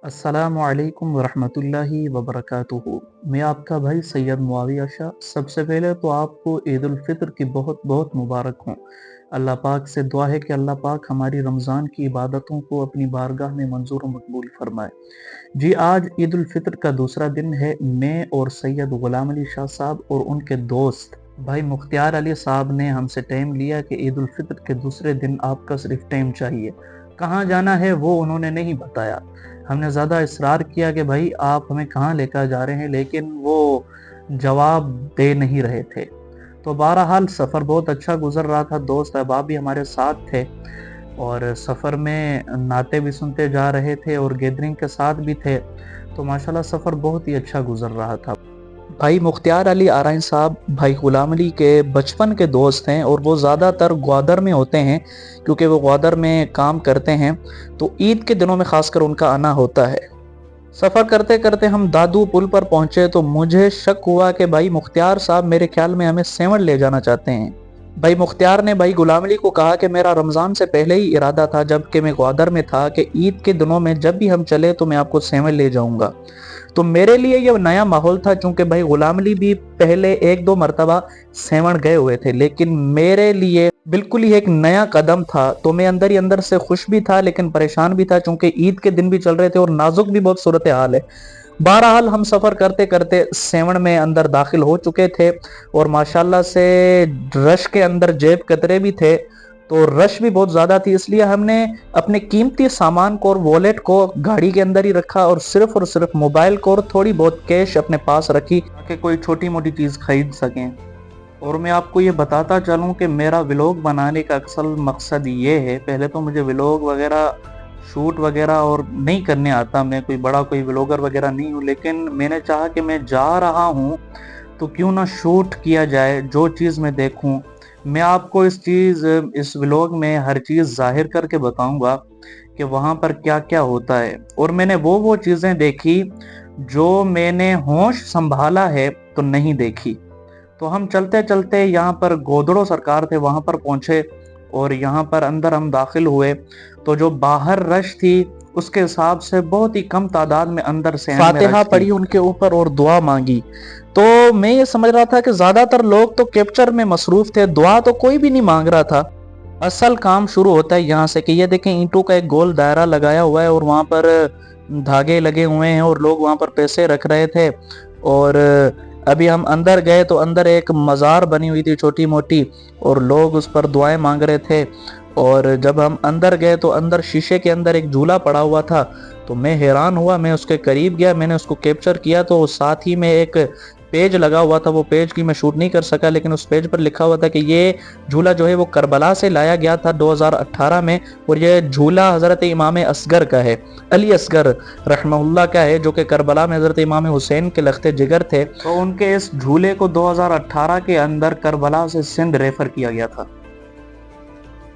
अस्सलामु अलैकुम वरहमतुल्लाहि वबरकातुहू। मैं आपका भाई सैयद मुआविया शाह। सबसे पहले तो आपको ईद उल फितर की बहुत बहुत मुबारक हों। अल्लाह पाक से दुआ है कि अल्लाह पाक हमारी रमज़ान की इबादतों को अपनी बारगाह में मंजूर व मकबूल फरमाए। जी, आज ईद उल फितर का दूसरा दिन है। मैं और सैयद गुलाम अली शाह साहब और उनके दोस्त भाई मुख्तियार अली साहब ने हमसे टाइम लिया कि ईद उल फितर के दूसरे दिन आपका सिर्फ टाइम चाहिए। कहाँ जाना है वो उन्होंने नहीं बताया। हमने ज़्यादा इसरार किया कि भाई आप हमें कहाँ लेकर जा रहे हैं, लेकिन वो जवाब दे नहीं रहे थे। तो बहरहाल सफ़र बहुत अच्छा गुजर रहा था। दोस्त अहबाब भी हमारे साथ थे और सफ़र में नाते भी सुनते जा रहे थे और गैदरिंग के साथ भी थे। तो माशाल्लाह सफ़र बहुत ही अच्छा गुजर रहा था। भाई मुख्तियार अली आरइन साहब भाई गुलाम अली के बचपन के दोस्त हैं और वो ज़्यादातर ग्वादर में होते हैं क्योंकि वो ग्वादर में काम करते हैं। तो ईद के दिनों में ख़ासकर उनका आना होता है। सफ़र करते करते हम दादू पुल पर पहुंचे तो मुझे शक हुआ कि भाई मुख्तियार साहब मेरे ख्याल में हमें सेवण ले जाना चाहते हैं। भाई मुख्तियार ने भाई गुलाम अली को कहा कि मेरा रमज़ान से पहले ही इरादा था, जबकि मैं ग्वादर में था, कि ईद के दिनों में जब भी हम चले तो मैं आपको सेवण ले जाऊंगा। तो मेरे लिए ये नया माहौल था क्योंकि भाई गुलाम अली भी पहले एक दो मरतबा सेवण गए हुए थे, लेकिन मेरे लिए बिल्कुल ही एक नया कदम था। तो मैं अंदर ही अंदर से खुश भी था लेकिन परेशान भी था क्योंकि ईद के दिन भी चल रहे थे और नाजुक भी बहुत सूरत हाल है। बहरहाल हम सफ़र करते करते सेवण में अंदर दाखिल हो चुके थे और माशाल्लाह से रश के अंदर जेब कतरे भी थे, तो रश भी बहुत ज़्यादा थी। इसलिए हमने अपने कीमती सामान को और वॉलेट को गाड़ी के अंदर ही रखा और सिर्फ मोबाइल को और थोड़ी बहुत कैश अपने पास रखी ताकि कोई छोटी मोटी चीज़ खरीद सकें। और मैं आपको ये बताता चलूँ कि मेरा व्लॉग बनाने का असल मकसद ये है। पहले तो मुझे व्लॉग वगैरह शूट वगैरह और नहीं करने आता, मैं कोई व्लॉगर वगैरह नहीं हूँ, लेकिन मैंने चाहा कि मैं जा रहा हूँ तो क्यों ना शूट किया जाए। जो चीज़ मैं देखूँ मैं आपको इस व्लॉग में हर चीज़ जाहिर करके बताऊंगा कि वहाँ पर क्या क्या होता है। और मैंने वो चीज़ें देखी जो मैंने होश संभाला है तो नहीं देखी। तो हम चलते चलते यहाँ पर गोदड़ो सरकार थे, वहाँ पर पहुँचे और यहाँ पर अंदर हम दाखिल हुए तो जो बाहर रश थी उसके हिसाब से बहुत ही कम तादाद में अंदर से फातिहा पढ़ी उनके ऊपर और दुआ मांगी। तो मैं ये समझ रहा था कि ज्यादातर लोग तो कैप्चर में मसरूफ थे, दुआ तो कोई भी नहीं मांग रहा था। असल काम शुरू होता है यहाँ से कि ये देखें ईंटों का एक गोल दायरा लगाया हुआ है और वहाँ पर धागे लगे हुए हैं और लोग वहाँ पर पैसे रख रहे थे। और अभी हम अंदर गए तो अंदर एक मज़ार बनी हुई थी छोटी मोटी और लोग उस पर दुआएं मांग रहे थे। और जब हम अंदर गए तो अंदर शीशे के अंदर एक झूला पड़ा हुआ था, तो मैं हैरान हुआ, मैं उसके करीब गया, मैंने उसको कैप्चर किया। तो साथ ही में एक पेज लगा हुआ था, वो पेज की मैं शूट नहीं कर सका, लेकिन उस पेज पर लिखा हुआ था कि ये झूला जो है वो करबला से लाया गया था 2018 में और ये झूला हज़रत इमाम असगर का है, अली असगर रहमहुल्लाह का है, जो कि करबला में हज़रत इमाम हुसैन के लख्ते जिगर थे। तो उनके इस झूले को 2018 के अंदर करबला से सिंध रेफर किया गया था।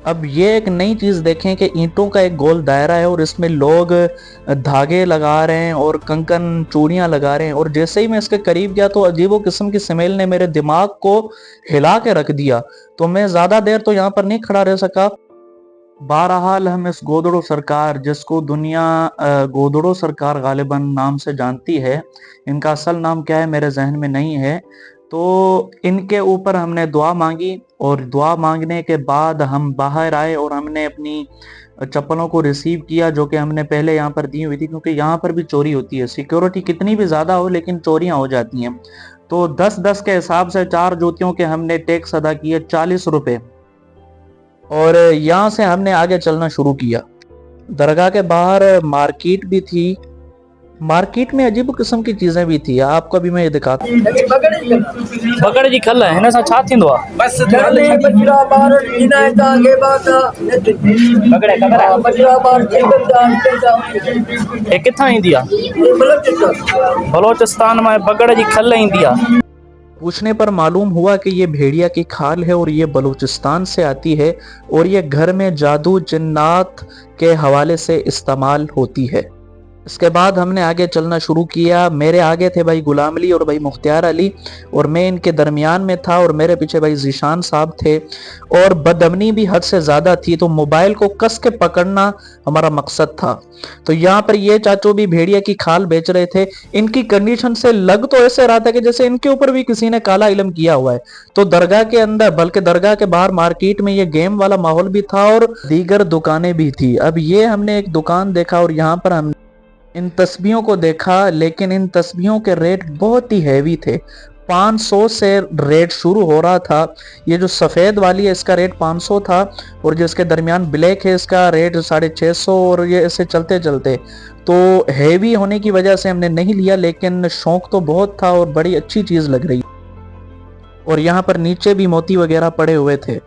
अब ये एक नई चीज़ देखें कि ईंटों का एक गोल दायरा है और इसमें लोग धागे लगा रहे हैं और कंकन चूड़ियाँ लगा रहे हैं। और जैसे ही मैं इसके करीब गया तो अजीबो किस्म की स्मेल ने मेरे दिमाग को हिला के रख दिया। तो मैं ज़्यादा देर तो यहाँ पर नहीं खड़ा रह सका। बहरहाल हम इस गोदड़ो सरकार, जिसको दुनिया गोदड़ो सरकार गालिबन नाम से जानती है, इनका असल नाम क्या है मेरे जहन में नहीं है, तो इनके ऊपर हमने दुआ मांगी और दुआ मांगने के बाद हम बाहर आए और हमने अपनी चप्पलों को रिसीव किया जो कि हमने पहले यहाँ पर दी हुई थी, क्योंकि यहाँ पर भी चोरी होती है। सिक्योरिटी कितनी भी ज़्यादा हो लेकिन चोरियाँ हो जाती हैं। तो 10-10 के हिसाब से 4 जूतियों के हमने टैक्स अदा किए 40 रुपये और यहाँ से हमने आगे चलना शुरू किया। दरगाह के बाहर मार्केट भी थी, मार्केट में अजीब किस्म की चीजें भी थी। आपको अभी मैं ये दिखाता हूँ। बगड़ जी खल है ना, छा थींदो आहे बस थाने बजरा बार इनायत आगे बाता बगड़े कगड़ा बजरा बार के बंदा ए किथां ईंदी आहे? बलोचिस्तान में बगड़ जी खल ईंदी आहे। पूछने पर मालूम हुआ कि ये भेड़िया की खाल है और ये बलूचिस्तान से आती है और ये घर में जादू जिन्नात के हवाले से इस्तेमाल होती है। इसके बाद हमने आगे चलना शुरू किया। मेरे आगे थे भाई गुलाम अली और भाई मुख्तियार अली, और मैं इनके दरमियान में था, और मेरे पीछे भाई जीशान साहब थे। और बदअमनी भी हद से ज़्यादा थी, तो मोबाइल को कस के पकड़ना हमारा मकसद था। तो यहाँ पर ये चाचू भी भेड़िया की खाल बेच रहे थे। इनकी कंडीशन से लग तो ऐसे रहा था कि जैसे इनके ऊपर भी किसी ने काला इल्म किया हुआ है। तो दरगाह के अंदर, बल्कि दरगाह के बाहर मार्केट में ये गेम वाला माहौल भी था और दीगर दुकानें भी थी। अब ये हमने एक दुकान देखा और यहाँ पर हम इन तस्बीहों को देखा, लेकिन इन तस्बीहों के रेट बहुत ही हैवी थे। 500 से रेट शुरू हो रहा था। ये जो सफ़ेद वाली है इसका रेट 500 था, और जो इसके दरमियान ब्लैक है इसका रेट 650, और ये ऐसे चलते चलते, तो हैवी होने की वजह से हमने नहीं लिया, लेकिन शौक तो बहुत था और बड़ी अच्छी चीज़ लग रही। और यहाँ पर नीचे भी मोती वगैरह पड़े हुए थे।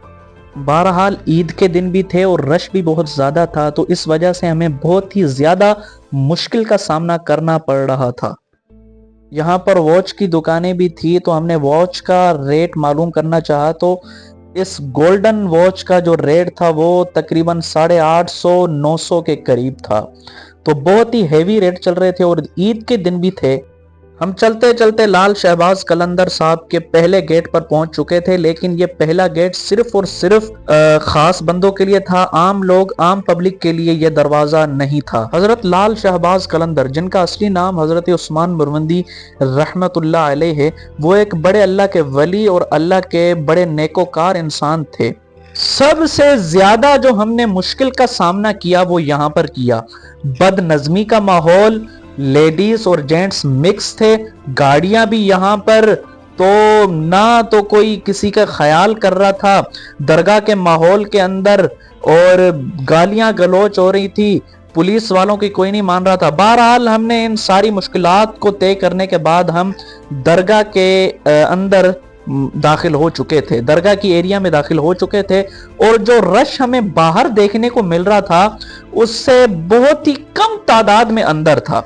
बहरहाल ईद के दिन भी थे और रश भी बहुत ज़्यादा था, तो इस वजह से हमें बहुत ही ज़्यादा मुश्किल का सामना करना पड़ रहा था। यहाँ पर वॉच की दुकानें भी थी, तो हमने वॉच का रेट मालूम करना चाहा, तो इस गोल्डन वॉच का जो रेट था वो तकरीबन 850-900 के करीब था। तो बहुत ही हैवी रेट चल रहे थे और ईद के दिन भी थे। हम चलते चलते लाल शहबाज कलंदर साहब के पहले गेट पर पहुंच चुके थे, लेकिन ये पहला गेट सिर्फ और सिर्फ खास बंदों के लिए था। आम लोग, आम पब्लिक के लिए ये दरवाजा नहीं था। हजरत लाल शहबाज कलंदर, जिनका असली नाम हजरत उस्मान मुरवंदी रहमतुल्लाह अलैह है, वो एक बड़े अल्लाह के वली और अल्लाह के बड़े नेकोकार इंसान थे। सबसे ज्यादा जो हमने मुश्किल का सामना किया वो यहाँ पर किया। बदनज़मी का माहौल, लेडीज और जेंट्स मिक्स थे, गाड़ियां भी यहाँ पर, तो ना तो कोई किसी का ख्याल कर रहा था दरगाह के माहौल के अंदर, और गालियां गलौच हो रही थी, पुलिस वालों की कोई नहीं मान रहा था। बहरहाल हमने इन सारी मुश्किलात को तय करने के बाद हम दरगाह के अंदर दाखिल हो चुके थे, दरगाह की एरिया में दाखिल हो चुके थे, और जो रश हमें बाहर देखने को मिल रहा था उससे बहुत ही कम तादाद में अंदर था।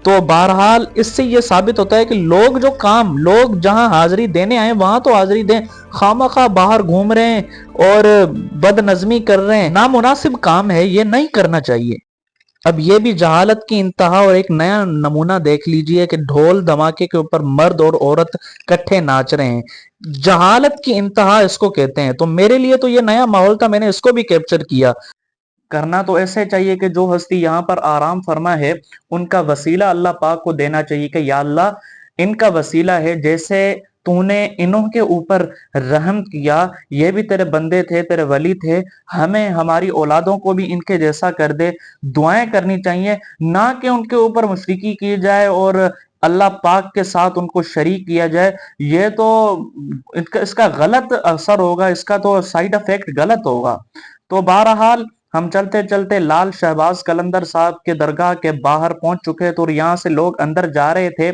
तो बहरहाल इससे ये साबित होता है कि लोग जहां हाजिरी देने आए वहां तो हाजिरी दें, खामखा बाहर घूम रहे हैं और बदनज़मी कर रहे हैं, नामुनासिब काम है, ये नहीं करना चाहिए। अब ये भी जहालत की इंतहा। और एक नया नमूना देख लीजिए कि ढोल धमाके के ऊपर मर्द और औरत इकट्ठे नाच रहे हैं। जहालत की इंतहा इसको कहते हैं। तो मेरे लिए तो ये नया माहौल था, मैंने इसको भी कैप्चर किया। करना तो ऐसे चाहिए कि जो हस्ती यहाँ पर आराम फरमा है उनका वसीला अल्लाह पाक को देना चाहिए कि या अल्लाह इनका वसीला है, जैसे तूने इन्हों के ऊपर रहम किया, ये भी तेरे बंदे थे, तेरे वली थे, हमें हमारी औलादों को भी इनके जैसा कर दे। दुआएं करनी चाहिए, ना कि उनके ऊपर मुशरिकी की जाए और अल्लाह पाक के साथ उनको शरीक किया जाए। ये तो इसका गलत असर होगा, इसका तो साइड इफेक्ट गलत होगा। तो बहरहाल हम चलते चलते लाल शहबाज कलंदर साहब के दरगाह के बाहर पहुंच चुके थे, और यहाँ से लोग अंदर जा रहे थे,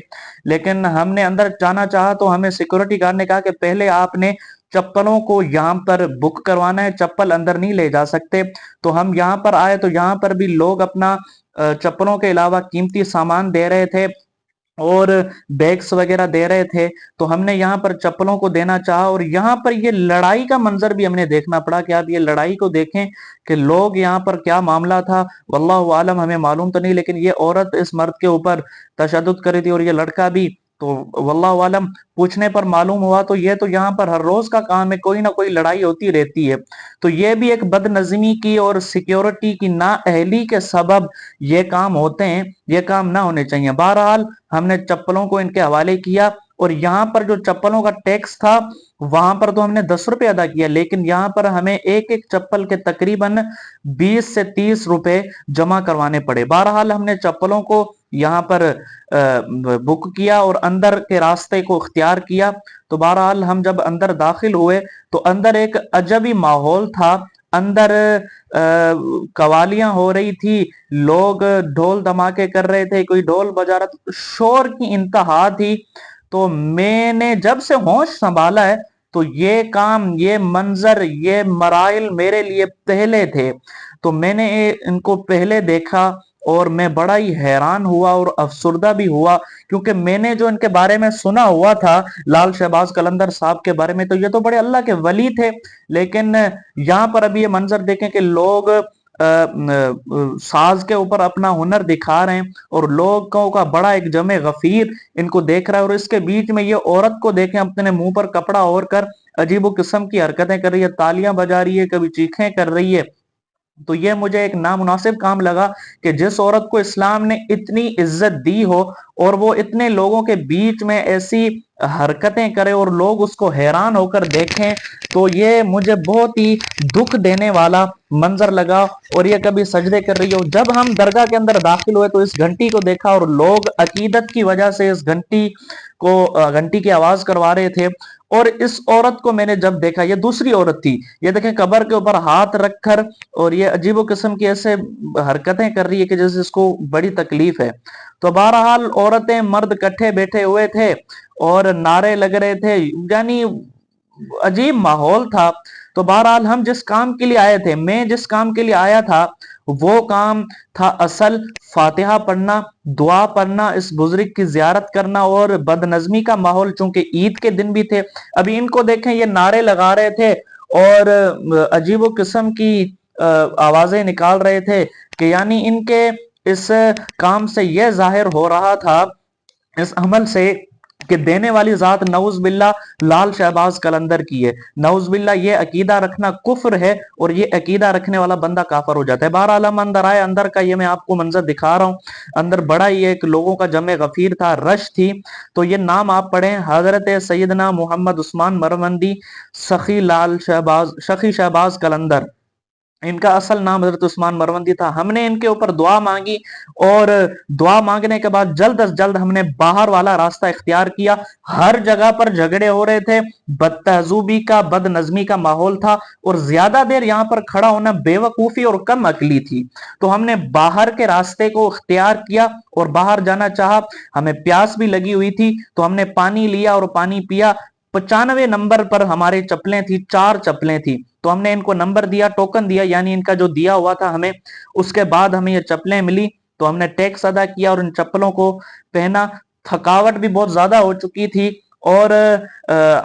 लेकिन हमने अंदर जाना चाहा तो हमें सिक्योरिटी गार्ड ने कहा कि पहले आपने चप्पलों को यहाँ पर बुक करवाना है, चप्पल अंदर नहीं ले जा सकते। तो हम यहाँ पर आए तो यहाँ पर भी लोग अपना चप्पलों के अलावा कीमती सामान दे रहे थे और बैग्स वगैरह दे रहे थे। तो हमने यहाँ पर चप्पलों को देना चाहा, और यहाँ पर ये लड़ाई का मंजर भी हमने देखना पड़ा कि आप ये लड़ाई को देखें कि लोग यहाँ पर क्या मामला था, वल्लाहु आलम, हमें मालूम तो नहीं, लेकिन ये औरत इस मर्द के ऊपर तशद्दुद कर रही थी और ये लड़का भी। तो वल्लाहु आलम, पूछने पर मालूम हुआ तो ये तो यहाँ पर हर रोज का काम है, कोई ना कोई लड़ाई होती रहती है। तो ये भी एक बदनज़मी की और सिक्योरिटी की नाअहली के सबब ये काम होते हैं, ये काम ना होने चाहिए। बहरहाल हमने चप्पलों को इनके हवाले किया, और यहाँ पर जो चप्पलों का टैक्स था वहां पर तो हमने 10 रुपए अदा किया, लेकिन यहाँ पर हमें एक एक चप्पल के तकरीबन 20 से 30 रुपए जमा करवाने पड़े। बहरहाल हमने चप्पलों को यहाँ पर बुक किया और अंदर के रास्ते को इख्तियार किया। तो बहरहाल हम जब अंदर दाखिल हुए तो अंदर एक अजबी माहौल था। अंदर कवालियां हो रही थी, लोग ढोल धमाके कर रहे थे, कोई ढोल बजा रहा था, शोर की इंतहा थी। तो मैंने जब से होश संभाला है तो ये काम, ये मंजर, ये मराइल मेरे लिए पहले थे। तो मैंने इनको पहले देखा और मैं बड़ा ही हैरान हुआ और अफसुर्दा भी हुआ, क्योंकि मैंने जो इनके बारे में सुना हुआ था लाल शहबाज कलंदर साहब के बारे में, तो ये तो बड़े अल्लाह के वली थे। लेकिन यहाँ पर अभी ये मंजर देखें कि लोग साज के ऊपर अपना हुनर दिखा रहे हैं और लोगों का बड़ा एक जमे गफीर इनको देख रहा है, और इसके बीच में ये औरत को देखें अपने मुंह पर कपड़ा ओढ़ कर अजीबो किस्म की हरकतें कर रही है, तालियां बजा रही है, कभी चीखें कर रही है। तो ये मुझे एक नामुनासिब काम लगा कि जिस औरत को इस्लाम ने इतनी इज्जत दी हो और वो इतने लोगों के बीच में ऐसी हरकतें करे और लोग उसको हैरान होकर देखें, तो ये मुझे बहुत ही दुख देने वाला मंजर लगा। और ये कभी सजदे कर रही हो। जब हम दरगाह के अंदर दाखिल हुए तो इस घंटी को देखा और लोग अकीदत की वजह से इस घंटी को घंटी की आवाज करवा रहे थे। और इस औरत को मैंने जब देखा, ये दूसरी औरत थी, ये देखें कब्र के ऊपर हाथ रखकर और ये अजीबो किस्म की ऐसे हरकतें कर रही है कि जैसे इसको बड़ी तकलीफ है। तो बहरहाल औरतें मर्द इकट्ठे बैठे हुए थे और नारे लग रहे थे, यानी अजीब माहौल था। तो बहरहाल हम जिस काम के लिए आए थे, मैं जिस काम के लिए आया था, वो काम था असल फातिहा पढ़ना, दुआ पढ़ना, इस बुजुर्ग की जियारत करना। और बदनजमी का माहौल, चूंकि ईद के दिन भी थे, अभी इनको देखें ये नारे लगा रहे थे और अजीबो किस्म की आवाजें निकाल रहे थे कि यानी इनके इस काम से यह जाहिर हो रहा था, इस अमल से, कि देने वाली जात नऊज बिल्ला लाल शहबाज कलंदर की है। नऊज बिल्ला ये अकीदा रखना कुफ्र है और ये अकीदा रखने वाला बंदा काफर हो जाता है। बहरहाल हम अंदर आए, अंदर का ये मैं आपको मंजर दिखा रहा हूँ। अंदर बड़ा ही एक लोगों का जमे गफीर था, रश थी। तो ये नाम आप पढ़ें, हजरत सैयदना मोहम्मद उस्मान मरवंदी शखी शहबाज कलंदर, इनका असल नाम हजरत उस्मान मरवंदी था। हमने इनके ऊपर दुआ मांगी और दुआ मांगने के बाद जल्द अज जल्द हमने बाहर वाला रास्ता इख्तियार किया। हर जगह पर झगड़े हो रहे थे, बदतहजूबी का, बदनजमी का माहौल था और ज्यादा देर यहां पर खड़ा होना बेवकूफी और कम अकली थी। तो हमने बाहर के रास्ते को इख्तियार किया और बाहर जाना चाहा। हमें प्यास भी लगी हुई थी तो हमने पानी लिया और पानी पिया। 95 नंबर पर हमारे चप्पलें थी, 4 चप्पलें थी। तो हमने इनको नंबर दिया, टोकन दिया, यानी इनका जो दिया हुआ था हमें, उसके बाद हमें ये चप्पलें मिली। तो हमने टैक्स अदा किया और इन चप्पलों को पहना। थकावट भी बहुत ज्यादा हो चुकी थी और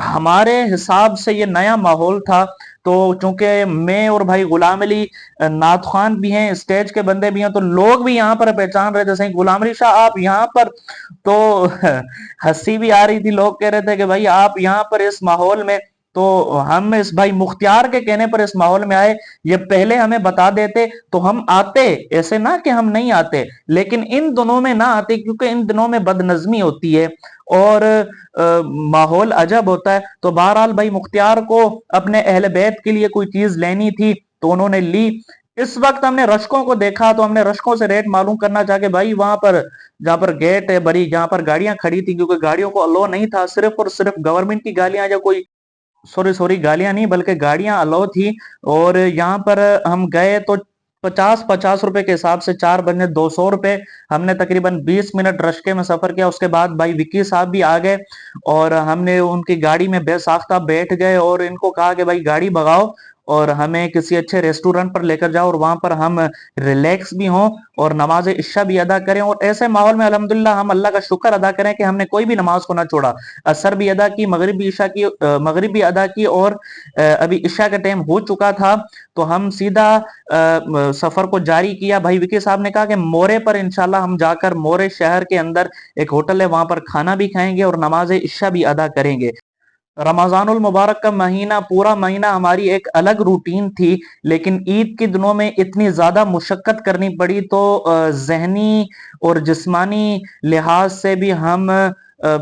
हमारे हिसाब से ये नया माहौल था। तो चूंकि मैं और भाई गुलाम अली नाथ खान भी हैं, स्टेज के बंदे भी हैं, तो लोग भी यहाँ पर पहचान रहे थे, सही गुलाम अली शाह आप यहाँ पर। तो हंसी भी आ रही थी, लोग कह रहे थे कि भाई आप यहाँ पर इस माहौल में। तो हम इस भाई मुख्तियार के कहने पर इस माहौल में आए। ये पहले हमें बता देते तो हम आते, ऐसे ना कि हम नहीं आते, लेकिन इन दिनों में ना आते क्योंकि इन दिनों में बदनजमी होती है और माहौल अजब होता है। तो बहरहाल भाई मुख्तियार को अपने अहले बैत के लिए कोई चीज लेनी थी तो उन्होंने ली। इस वक्त हमने रशकों को देखा तो हमने रशकों से रेट मालूम करना चाह के, भाई वहां पर जहां पर गेट है बड़ी, जहां पर गाड़ियां खड़ी थी, क्योंकि गाड़ियों को अलो नहीं था, सिर्फ और सिर्फ गवर्नमेंट की गाड़ियां या कोई, सॉरी गालियां नहीं बल्कि गाड़ियां अलाउ थी। और यहाँ पर हम गए तो 50-50 रुपए के हिसाब से 4 बने 200 रुपए। हमने तकरीबन 20 मिनट रश्के में सफर किया। उसके बाद भाई विक्की साहब भी आ गए और हमने उनकी गाड़ी में बेसाख्ता बैठ गए और इनको कहा कि भाई गाड़ी भगाओ और हमें किसी अच्छे रेस्टोरेंट पर लेकर जाओ और वहां पर हम रिलैक्स भी हों और नमाज इशा भी अदा करें। और ऐसे माहौल में अल्हम्दुलिल्लाह हम अल्लाह का शुक्र अदा करें कि हमने कोई भी नमाज को ना छोड़ा। असर भी अदा की, मगरिब भी इशा की, मगरिब भी अदा की और अभी इशा का टाइम हो चुका था। तो हम सीधा सफर को जारी किया। भाई विकी साहब ने कहा कि मोरे पर इंशाल्लाह हम जाकर, मोरे शहर के अंदर एक होटल है, वहां पर खाना भी खाएंगे और नमाज इशा भी अदा करेंगे। रमजानुल मुबारक का महीना, पूरा महीना हमारी एक अलग रूटीन थी, लेकिन ईद के दिनों में इतनी ज्यादा मुशक्कत करनी पड़ी तो जहनी और जिस्मानी लिहाज से भी हम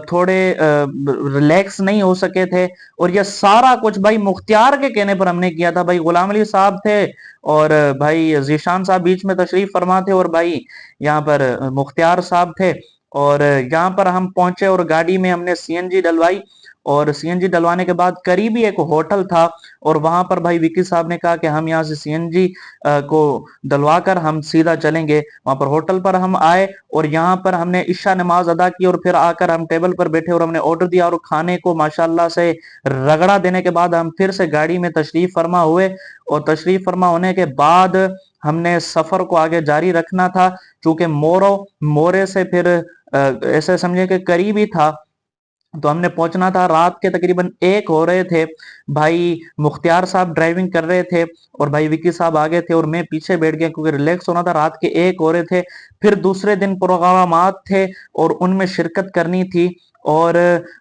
थोड़े रिलैक्स नहीं हो सके थे। और ये सारा कुछ भाई मुख्तियार के कहने पर हमने किया था। भाई गुलाम अली साहब थे और भाई जीशान साहब बीच में तशरीफ फरमा थे और भाई यहाँ पर मुख्तियार साहब थे। और यहाँ पर हम पहुंचे और गाड़ी में हमने सीएनजी डलवाई और सीएनजी डलवाने के बाद करीबी एक होटल था और वहां पर भाई विकी साहब ने कहा कि हम यहाँ से सीएनजी को डलवा कर हम सीधा चलेंगे। वहां पर होटल पर हम आए और यहाँ पर हमने इशा नमाज अदा की और फिर आकर हम टेबल पर बैठे और हमने ऑर्डर दिया और खाने को माशाल्लाह से रगड़ा देने के बाद हम फिर से गाड़ी में तशरीफ फरमा हुए। और तशरीफ फरमा होने के बाद हमने सफर को आगे जारी रखना था, चूंकि मोरे से फिर ऐसे समझे कि करीब ही था। तो हमने पहुंचना था, रात के तकरीबन 1 हो रहे थे। भाई मुख्तियार साहब ड्राइविंग कर रहे थे और भाई विकी साहब आगे थे और मैं पीछे बैठ गया क्योंकि रिलैक्स होना था। रात के 1 हो रहे थे। फिर दूसरे दिन प्रोग्रामात थे और उनमें शिरकत करनी थी। और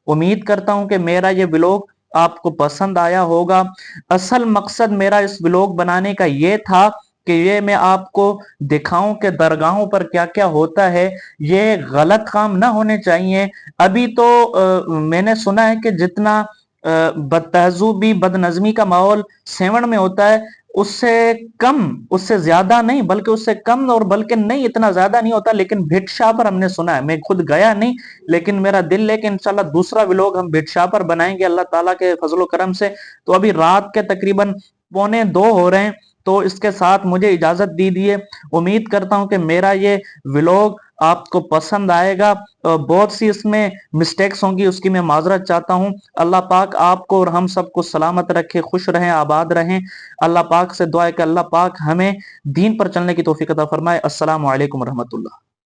उम्मीद करता हूं कि मेरा ये व्लॉग आपको पसंद आया होगा। असल मकसद मेरा इस व्लॉग बनाने का ये था कि ये मैं आपको दिखाऊं कि दरगाहों पर क्या क्या होता है। ये गलत काम ना होने चाहिए। अभी तो मैंने सुना है कि जितना बदतहजूबी बदनजमी का माहौल सेवण में होता है, उससे कम, उससे ज्यादा नहीं बल्कि उससे कम, और बल्कि नहीं इतना ज्यादा नहीं होता। लेकिन भिटशा पर हमने सुना है, मैं खुद गया नहीं लेकिन मेरा दिल है कि इंशाल्लाह दूसरा व्लॉग हम भिटशा पर बनाएंगे अल्लाह ताला के फजलो करम से। तो अभी रात के तकरीबन 1:45 हो रहे हैं, तो इसके साथ मुझे इजाजत दीजिए। उम्मीद करता हूं कि मेरा ये व्लॉग आपको पसंद आएगा। बहुत सी इसमें मिस्टेक्स होंगी, उसकी मैं माजरत चाहता हूं। अल्लाह पाक आपको और हम सबको सलामत रखे, खुश रहें, आबाद रहें। अल्लाह पाक से दुआ है कि अल्लाह पाक हमें दीन पर चलने की तौफीक अता फरमाए। अस्सलामु अलैकुम रहमतुल्लाह।